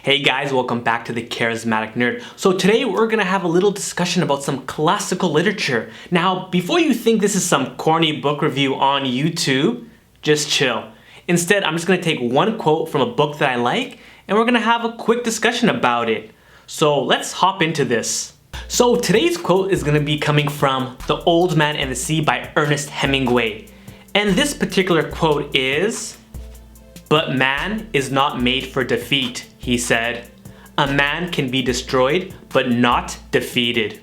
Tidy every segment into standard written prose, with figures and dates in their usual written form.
Hey guys, welcome back to the Charismatic Nerd. So today we're gonna have a little discussion about some classical literature. Now, before you think this is some corny book review on YouTube, just chill. Instead, I'm just gonna take one quote from a book that I like, and we're gonna have a quick discussion about it. So let's hop into this. So today's quote is gonna be coming from The Old Man and the Sea by Ernest Hemingway. And this particular quote is, "But man is not made for defeat," he said. "A man can be destroyed, but not defeated."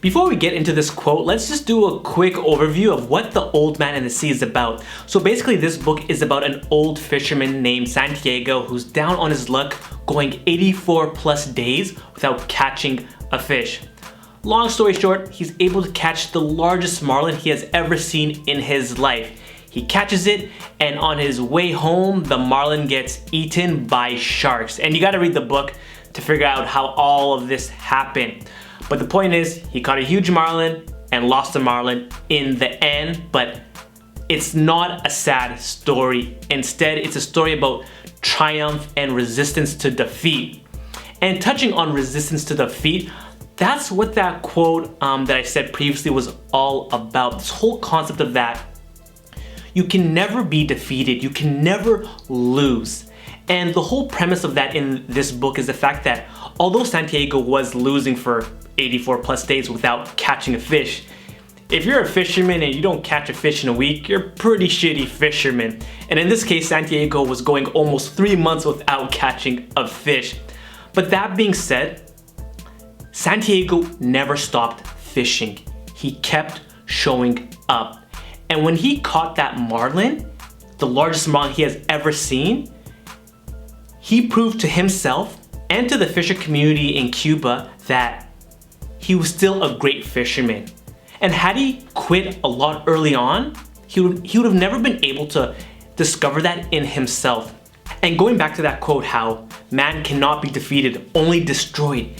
Before we get into this quote, let's just do a quick overview of what The Old Man and the Sea is about. So basically this book is about an old fisherman named Santiago who's down on his luck, going 84 plus days without catching a fish. Long story short, he's able to catch the largest marlin he has ever seen in his life. He catches it, and on his way home, the marlin gets eaten by sharks. And you gotta read the book to figure out how all of this happened. But the point is, he caught a huge marlin and lost the marlin in the end, but it's not a sad story. Instead, it's a story about triumph and resistance to defeat. And touching on resistance to defeat, that's what that quote that I said previously was all about. This whole concept of that. You can never be defeated. You can never lose. And the whole premise of that in this book is the fact that although Santiago was losing for 84 plus days without catching a fish, if you're a fisherman and you don't catch a fish in a week, you're a pretty shitty fisherman. And in this case, Santiago was going almost 3 months without catching a fish. But that being said, Santiago never stopped fishing. He kept showing up. And when he caught that marlin, the largest marlin he has ever seen, he proved to himself and to the fisher community in Cuba that he was still a great fisherman. And had he quit a lot early on, he would have never been able to discover that in himself. And going back to that quote, how man cannot be defeated, only destroyed,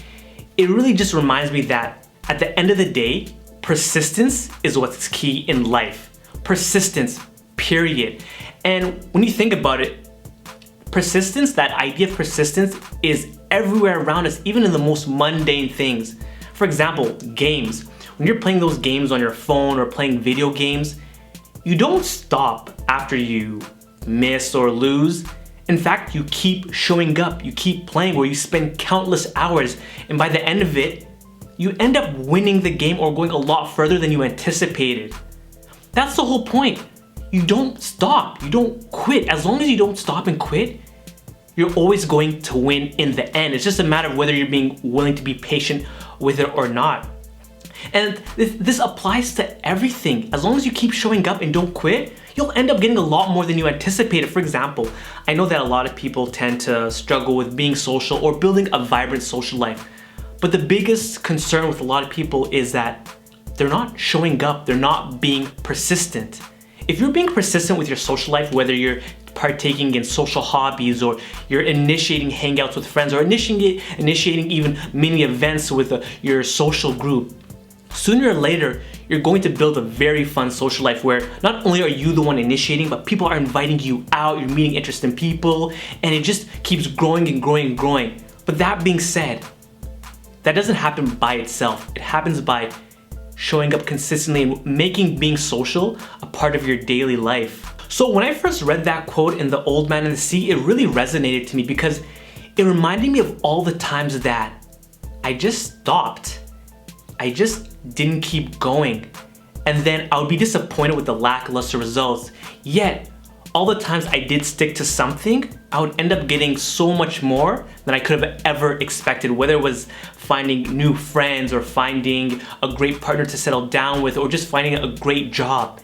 it really just reminds me that at the end of the day, persistence is what's key in life. Persistence, period. And when you think about it, persistence, that idea of persistence is everywhere around us, even in the most mundane things. For example, games. When you're playing those games on your phone or playing video games, you don't stop after you miss or lose. In fact, you keep showing up, you keep playing, where you spend countless hours, and by the end of it, you end up winning the game or going a lot further than you anticipated. That's the whole point. You don't stop, you don't quit. As long as you don't stop and quit, you're always going to win in the end. It's just a matter of whether you're being willing to be patient with it or not. And this applies to everything. As long as you keep showing up and don't quit, you'll end up getting a lot more than you anticipated. For example, I know that a lot of people tend to struggle with being social or building a vibrant social life. But the biggest concern with a lot of people is that they're not showing up, they're not being persistent. If you're being persistent with your social life, whether you're partaking in social hobbies or you're initiating hangouts with friends or initiating even mini events with your social group, sooner or later, you're going to build a very fun social life where not only are you the one initiating, but people are inviting you out, you're meeting interesting people, and it just keeps growing and growing and growing. But that being said, that doesn't happen by itself. It happens by showing up consistently and making being social a part of your daily life. So when I first read that quote in The Old Man and the Sea, it really resonated to me because it reminded me of all the times that I just stopped. I just didn't keep going. And then I would be disappointed with the lackluster results. Yet, all the times I did stick to something, I would end up getting so much more than I could have ever expected, whether it was finding new friends or finding a great partner to settle down with or just finding a great job.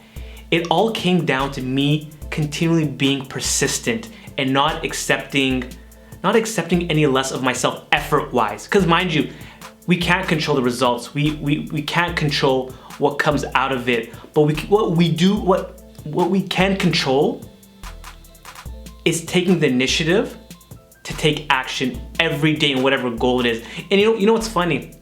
It all came down to me continually being persistent and not accepting any less of myself effort-wise. Because mind you, we can't control the results. We can't control what comes out of it. But what we can control is taking the initiative to take action every day in whatever goal it is. And you know what's funny?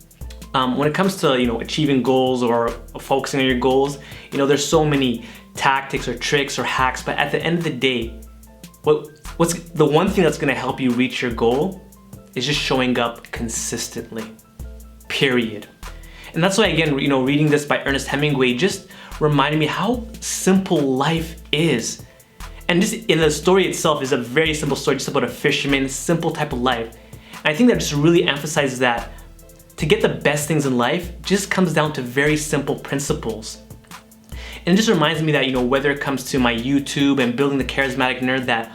When it comes to achieving goals or focusing on your goals, there's so many tactics or tricks or hacks. But at the end of the day, what's the one thing that's gonna help you reach your goal is just showing up consistently. Period. And that's why, again, reading this by Ernest Hemingway just reminded me how simple life is. And just in the story itself is a very simple story, just about a fisherman, simple type of life. And I think that just really emphasizes that to get the best things in life just comes down to very simple principles. And it just reminds me that, whether it comes to my YouTube and building the charismatic nerd, that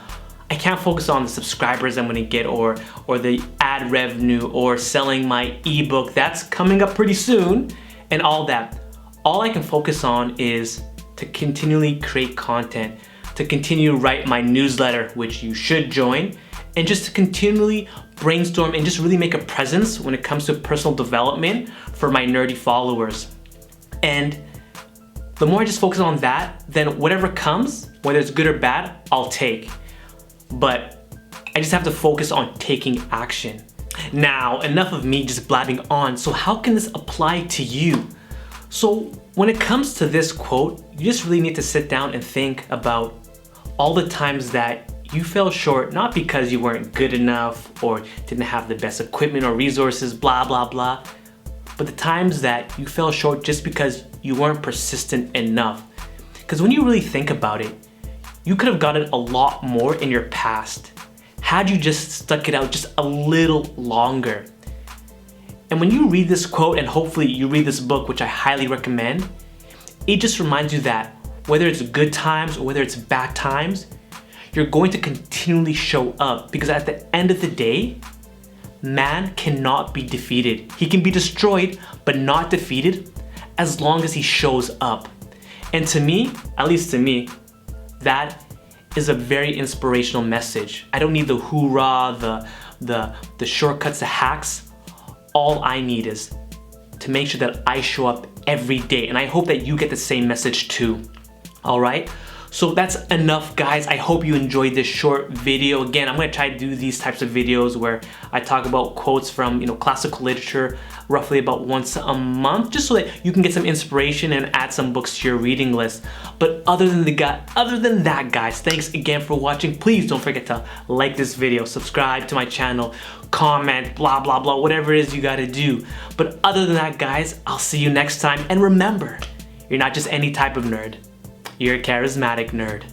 I can't focus on the subscribers I'm gonna get or the ad revenue or selling my ebook that's coming up pretty soon and all that. All I can focus on is to continually create content, to continue to write my newsletter, which you should join, and just to continually brainstorm and just really make a presence when it comes to personal development for my nerdy followers. And the more I just focus on that, then whatever comes, whether it's good or bad, I'll take. But I just have to focus on taking action. Now, enough of me just blabbing on. So how can this apply to you? So when it comes to this quote, you just really need to sit down and think about all the times that you fell short, not because you weren't good enough or didn't have the best equipment or resources, blah, blah, blah, but the times that you fell short just because you weren't persistent enough. Because when you really think about it, you could have gotten a lot more in your past had you just stuck it out just a little longer. And when you read this quote, and hopefully you read this book, which I highly recommend, it just reminds you that whether it's good times or whether it's bad times, you're going to continually show up, because at the end of the day, man cannot be defeated. He can be destroyed, but not defeated as long as he shows up. And to me, at least to me, that is a very inspirational message. I don't need the hoorah, the shortcuts, the hacks. All I need is to make sure that I show up every day. And I hope that you get the same message too. All right? So that's enough, guys. I hope you enjoyed this short video. Again, I'm gonna try to do these types of videos where I talk about quotes from classical literature roughly about once a month, just so that you can get some inspiration and add some books to your reading list. But other than that, guys, thanks again for watching. Please don't forget to like this video, subscribe to my channel, comment, blah, blah, blah, whatever it is you gotta do. But other than that, guys, I'll see you next time. And remember, you're not just any type of nerd. You're a charismatic nerd.